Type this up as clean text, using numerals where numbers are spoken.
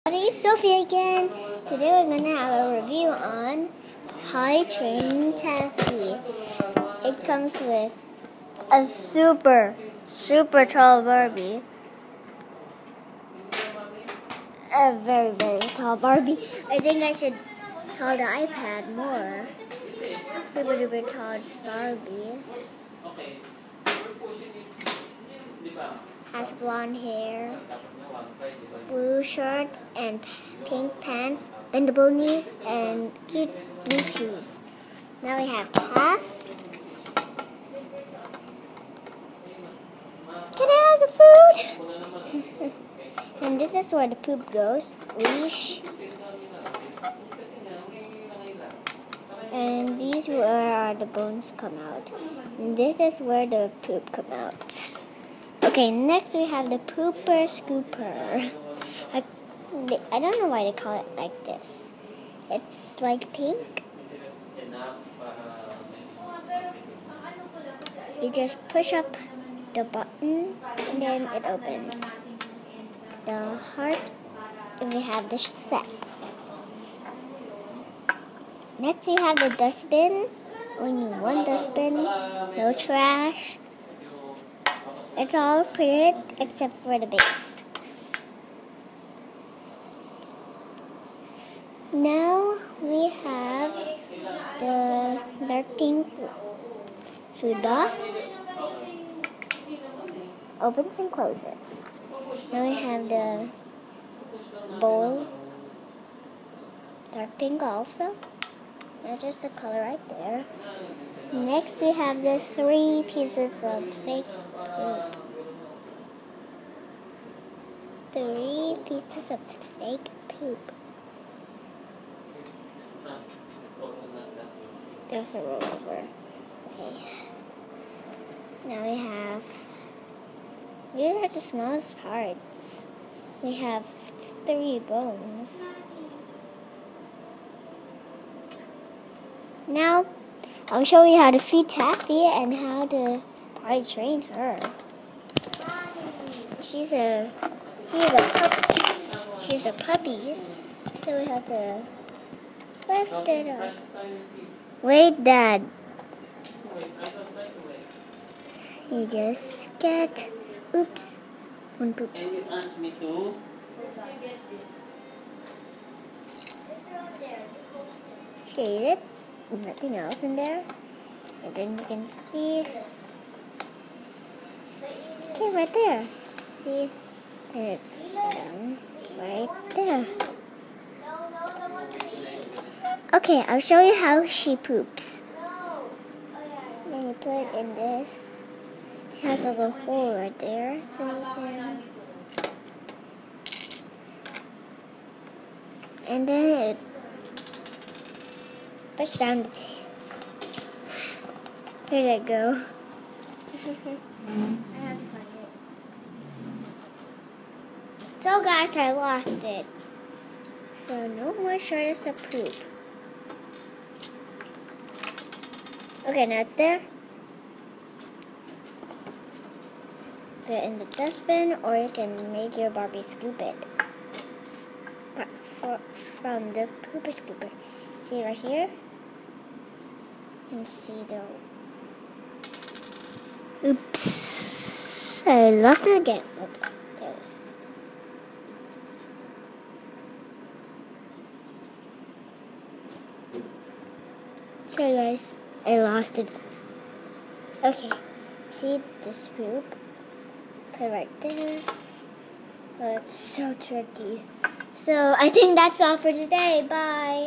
It's Sophie again. Today we're going to have a review on Potty Training Taffy. It comes with a super tall Barbie. A very tall Barbie. I think I should tall the iPad more. Super duper tall Barbie. Has blonde hair, blue shirt and pink pants, bendable knees, and cute blue shoes. Now we have Cass. Can I have the food? And this is where the poop goes. Leash. And these are where the bones come out. And this is where the poop come out. Okay, next we have the Pooper Scooper. I don't know why they call it like this. It's like pink. You just push up the button and then it opens. The heart, if we have the set. Next we have the dustbin. Only one dustbin, no trash. It's all printed except for the base. Now we have the dark pink food box. Opens and closes. Now we have the bowl. Dark pink also. That's just the color right there. Next we have the 3 pieces of fake poop. 3 pieces of fake poop. There's a rollover. Okay. Now we have, these are the smallest parts. We have 3 bones. Now, I'll show you how to feed Taffy and how to potty train her. She's a puppy, so we have to lift it up. Wait, Dad. You just get, oops, one poop. And you asked me to? Shade it. Nothing else in there. And then you can see. Okay, right there. See? Put it down right there. Okay, I'll show you how she poops. Then you put it in this. It has a little hole right there, so you can. And then it push down the Here it go. I have to find it. So guys, I lost it. So no more shortest of poop. Okay, now it's there. Put it in the dustbin, or you can make your Barbie scoop it from the pooper scooper. See right here? You can see the... Oops. I lost it again. Oh, there it is. Sorry guys, I lost it. Okay. See this poop? Put it right there. Oh, it's so tricky. So I think that's all for today. Bye.